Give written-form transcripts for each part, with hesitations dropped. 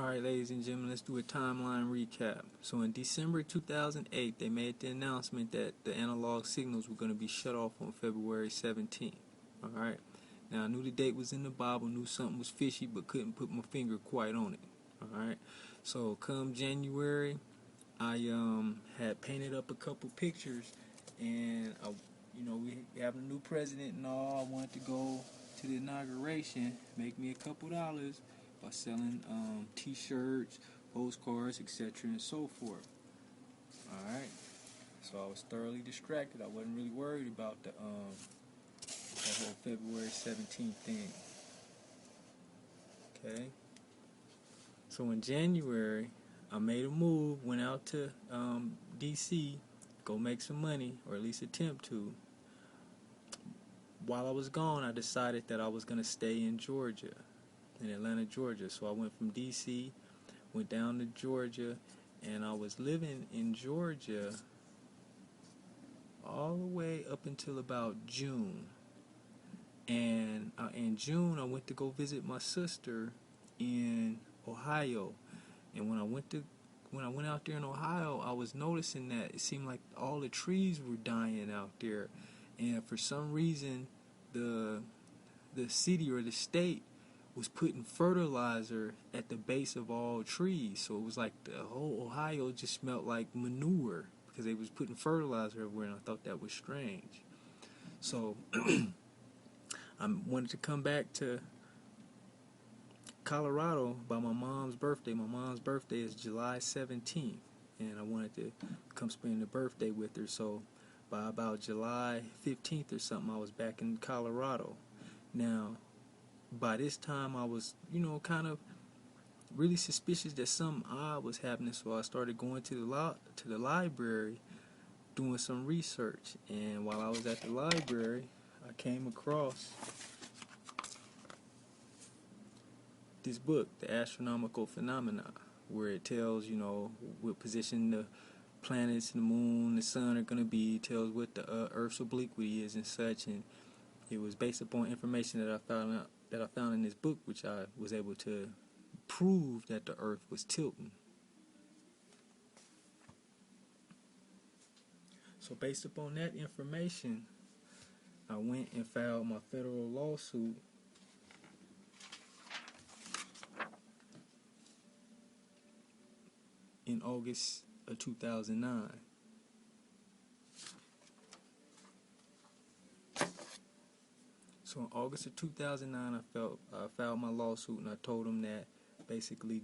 Alright, ladies and gentlemen, let's do a timeline recap. So in December 2008, they made the announcement that the analog signals were going to be shut off on February 17th. Alright, now I knew the date was in the Bible, knew something was fishy, but couldn't put my finger quite on it. Alright, so come January, I had painted up a couple pictures, and we have a new president and all. I wanted to go to the inauguration, make me a couple dollars by selling t-shirts, postcards, etc. and so forth. Alright, so I was thoroughly distracted. I wasn't really worried about that whole February 17th thing. Okay, so in January I made a move, went out to DC, go make some money, or at least attempt to. While I was gone, I decided that I was going to stay in Georgia, in Atlanta, Georgia. So I went from DC, went down to Georgia, and I was living in Georgia all the way up until about June. And in June, I went to go visit my sister in Ohio. And when I went out there in Ohio, I was noticing that it seemed like all the trees were dying out there, and for some reason, the city or the state was putting fertilizer at the base of all trees. So it was like the whole Ohio just smelled like manure because they was putting fertilizer everywhere, and I thought that was strange. So I wanted to come back to Colorado by my mom's birthday. My mom's birthday is July 17th, and I wanted to come spend the birthday with her. So by about July 15th or something, I was back in Colorado. Now, by this time, I was, kind of really suspicious that something odd was happening, so I started going to the library, doing some research. And while I was at the library, I came across this book, The Astronomical Phenomena, where it tells, what position the planets, the moon, the sun are going to be, tells what the Earth's obliquity is and such. And it was based upon information that I found in this book, which I was able to prove that the Earth was tilting. So based upon that information, I went and filed my federal lawsuit in August of 2009. So in August of 2009, I filed my lawsuit, and I told them that basically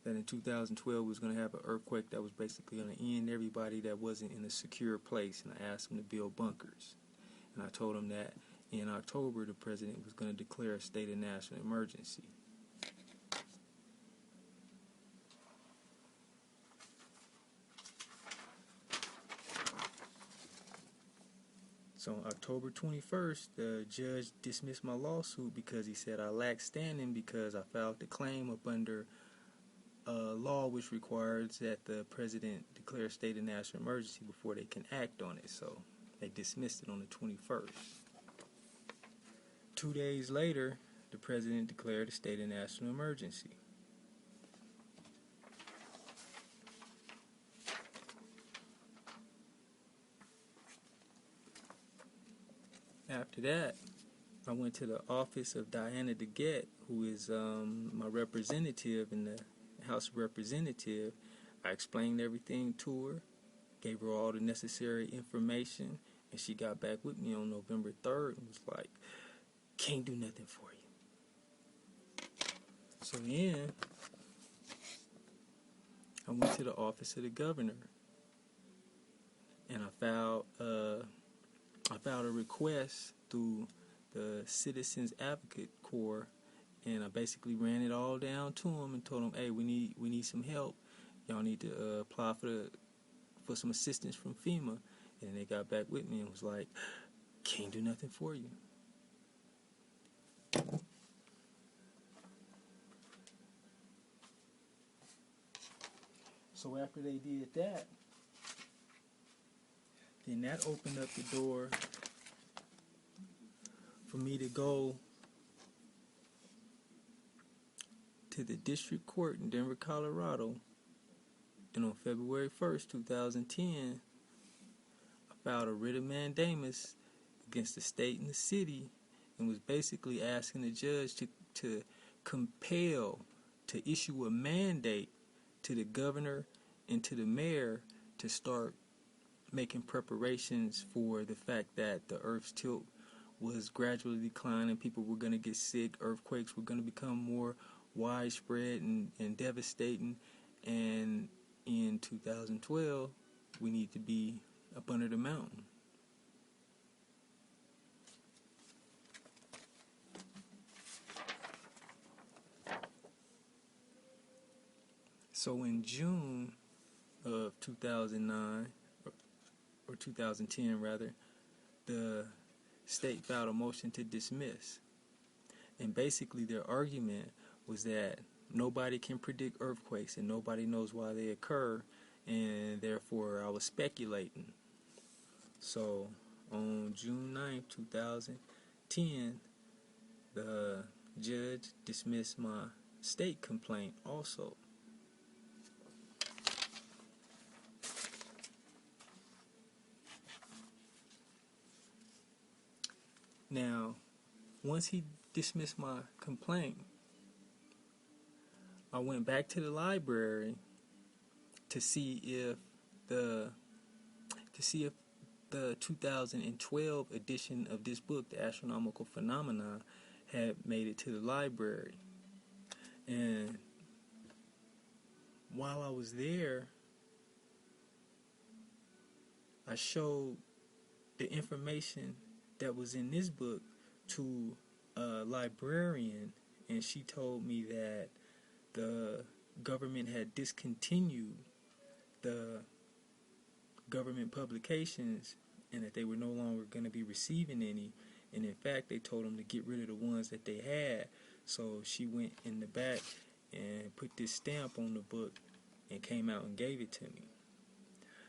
that in 2012 we was going to have an earthquake that was basically going to end everybody that wasn't in a secure place, and I asked them to build bunkers. And I told them that in October the president was going to declare a state of national emergency. So on October 21st, the judge dismissed my lawsuit because he said I lacked standing because I filed the claim up under a law which requires that the president declare a state of national emergency before they can act on it. So they dismissed it on the 21st. 2 days later, the president declared a state of national emergency. After that, I went to the office of Diana DeGette, who is my representative in the House of Representatives. I explained everything to her, gave her all the necessary information, and she got back with me on November 3rd and was like, "Can't do nothing for you." So then, I went to the office of the governor, and I filed a request through the Citizens Advocate Corps, and I basically ran it all down to them and told them, "Hey, we need some help. Y'all need to apply for some assistance from FEMA." And they got back with me and was like, "Can't do nothing for you." So after they did that, then that opened up the door for me to go to the district court in Denver, Colorado, and on February 1st, 2010, I filed a writ of mandamus against the state and the city, and was basically asking the judge to compel, to issue a mandate to the governor and to the mayor to start making preparations for the fact that the Earth's tilt was gradually declining. People were going to get sick. Earthquakes were going to become more widespread and devastating. And in 2012, we need to be up under the mountain. So in June of 2009, or 2010 rather, the state filed a motion to dismiss. And basically their argument was that nobody can predict earthquakes and nobody knows why they occur, and therefore I was speculating. So on June 9th, 2010, the judge dismissed my state complaint also. Now, once he dismissed my complaint, I went back to the library to see if the 2012 edition of this book, The Astronomical Phenomena, had made it to the library. And while I was there, I showed the information that was in this book to a librarian, and she told me that the government had discontinued the government publications and that they were no longer going to be receiving any, and in fact they told them to get rid of the ones that they had. So she went in the back and put this stamp on the book and came out and gave it to me.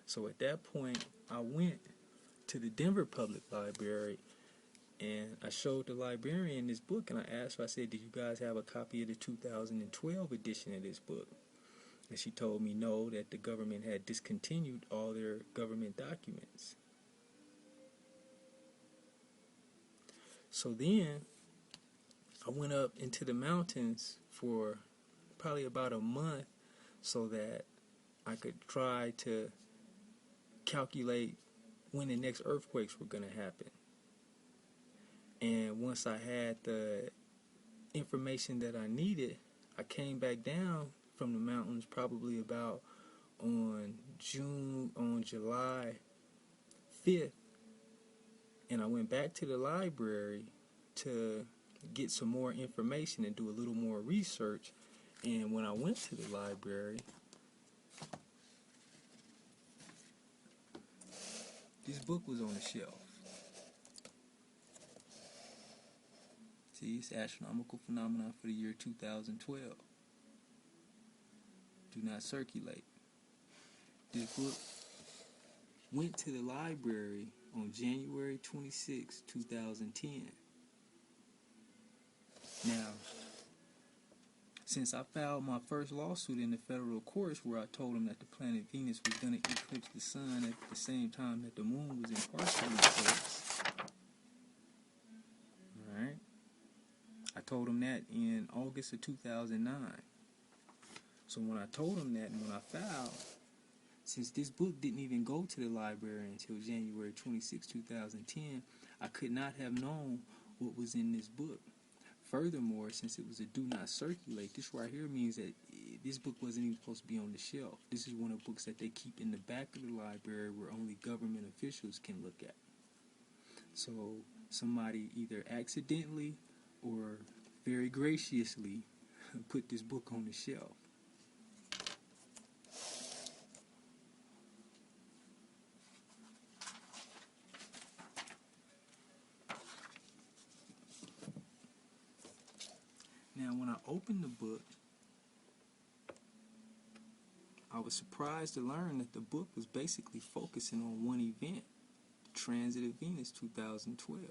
So at that point I went to the Denver Public Library and I showed the librarian this book, and I asked her, I said, "Did you guys have a copy of the 2012 edition of this book?" And she told me no, that the government had discontinued all their government documents. So then I went up into the mountains for probably about a month so that I could try to calculate when the next earthquakes were going to happen. And once I had the information that I needed, I came back down from the mountains probably about on July 5th, and I went back to the library to get some more information and do a little more research. And when I went to the library, this book was on the shelf. See, it's Astronomical Phenomena for the year 2012. Do Not Circulate. This book went to the library on January 26, 2010. Now, since I filed my first lawsuit in the federal courts where I told them that the planet Venus was going to eclipse the sun at the same time that the moon was in partial eclipse, alright, I told them that in August of 2009. So when I told them that and when I filed, since this book didn't even go to the library until January 26, 2010, I could not have known what was in this book. Furthermore, since it was a Do Not Circulate, this right here means that this book wasn't even supposed to be on the shelf. This is one of the books that they keep in the back of the library where only government officials can look at. So somebody either accidentally or very graciously put this book on the shelf. Now, when I opened the book, I was surprised to learn that the book was basically focusing on one event, the transit of Venus 2012.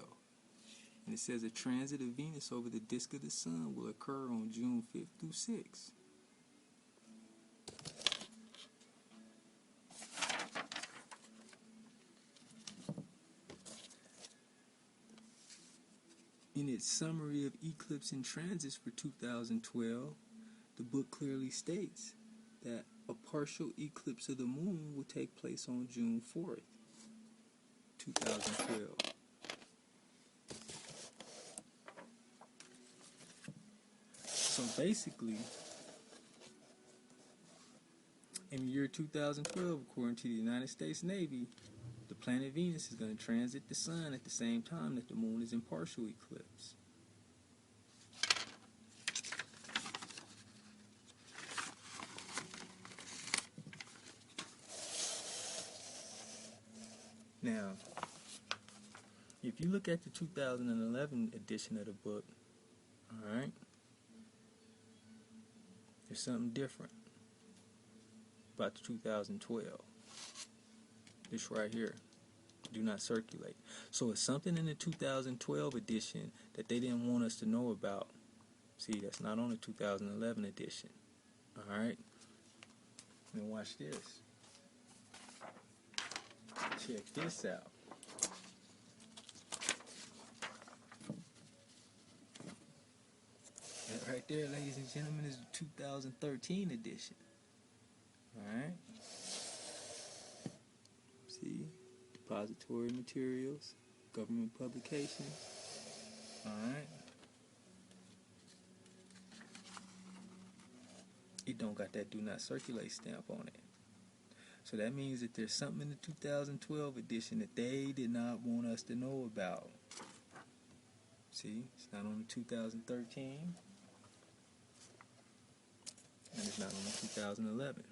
And it says a transit of Venus over the disk of the sun will occur on June 5th through 6th. In its summary of eclipse and transits for 2012, the book clearly states that a partial eclipse of the moon will take place on June 4th, 2012. So basically, in the year 2012, according to the United States Navy, the planet Venus is going to transit the sun at the same time that the moon is in partial eclipse. Now, if you look at the 2011 edition of the book, alright, there's something different about the 2012. This right here, Do Not Circulate. So it's something in the 2012 edition that they didn't want us to know about. See, that's not on the 2011 edition. Alright? Now watch this. Check this out. That right there, ladies and gentlemen, is the 2013 edition. Alright? See? Depository materials, government publications. Alright? It don't got that Do Not Circulate stamp on it. So that means that there's something in the 2012 edition that they did not want us to know about. See? It's not on the 2013. And it's not on the 2011.